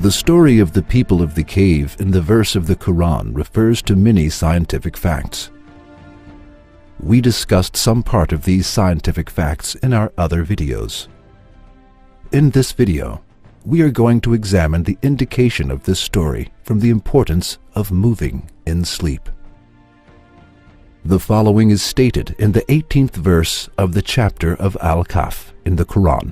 The story of the people of the cave in the verse of the Quran refers to many scientific facts. We discussed some part of these scientific facts in our other videos. In this video, we are going to examine the indication of this story from the importance of moving in sleep. The following is stated in the 18th verse of the chapter of Al-Kahf in the Quran.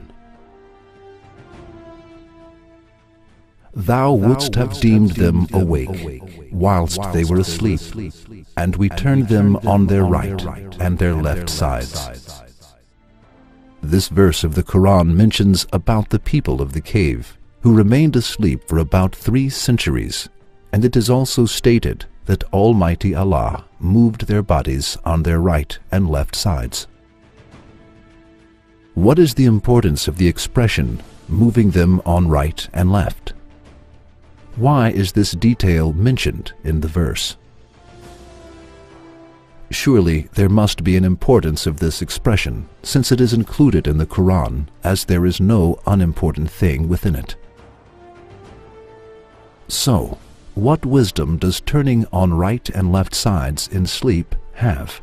Thou wouldst have deemed them awake whilst they were asleep, and we turned them on their right and their left sides. This verse of the Quran mentions about the people of the cave who remained asleep for about 3 centuries, and it is also stated that Almighty Allah moved their bodies on their right and left sides. What is the importance of the expression moving them on right and left? Why is this detail mentioned in the verse? Surely there must be an importance of this expression, since it is included in the Quran, as there is no unimportant thing within it. So, what wisdom does turning on right and left sides in sleep have?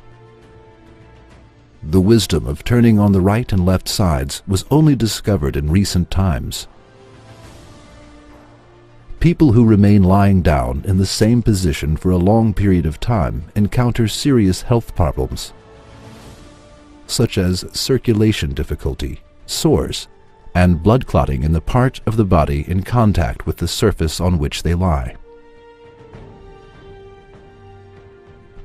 The wisdom of turning on the right and left sides was only discovered in recent times. People who remain lying down in the same position for a long period of time encounter serious health problems, such as circulation difficulty, sores, and blood clotting in the part of the body in contact with the surface on which they lie.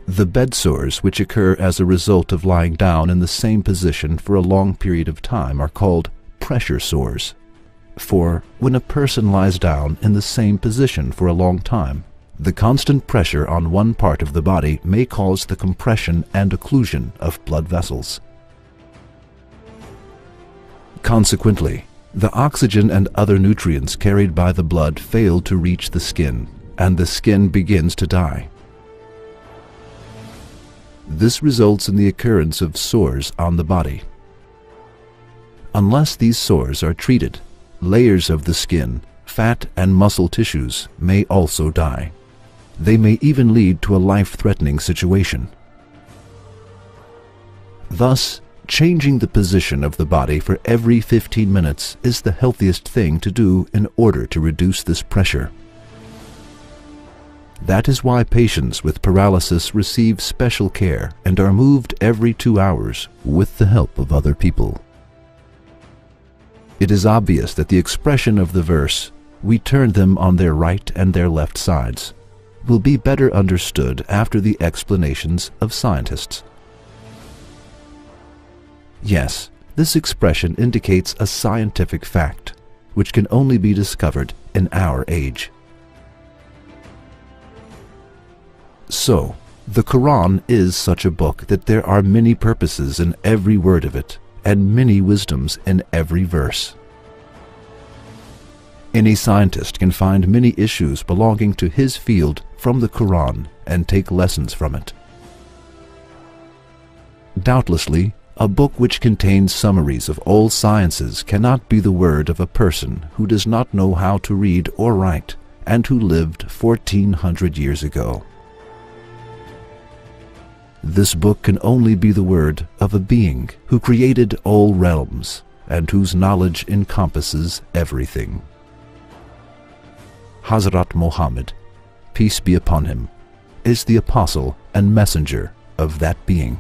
The bed sores which occur as a result of lying down in the same position for a long period of time are called pressure sores. For when a person lies down in the same position for a long time, the constant pressure on one part of the body may cause the compression and occlusion of blood vessels. Consequently, the oxygen and other nutrients carried by the blood fail to reach the skin, and the skin begins to die. This results in the occurrence of sores on the body. Unless these sores are treated, layers of the skin, fat, and muscle tissues may also die. They may even lead to a life-threatening situation. Thus, changing the position of the body for every 15 minutes is the healthiest thing to do in order to reduce this pressure. That is why patients with paralysis receive special care and are moved every 2 hours with the help of other people. It is obvious that the expression of the verse, "We turned them on their right and their left sides," will be better understood after the explanations of scientists. Yes, this expression indicates a scientific fact, which can only be discovered in our age. So, the Quran is such a book that there are many purposes in every word of it, and many wisdoms in every verse. Any scientist can find many issues belonging to his field from the Quran and take lessons from it. Doubtlessly, a book which contains summaries of all sciences cannot be the word of a person who does not know how to read or write and who lived 1400 years ago. This book can only be the word of a being who created all realms and whose knowledge encompasses everything. Hazrat Muhammad, peace be upon him, is the apostle and messenger of that being.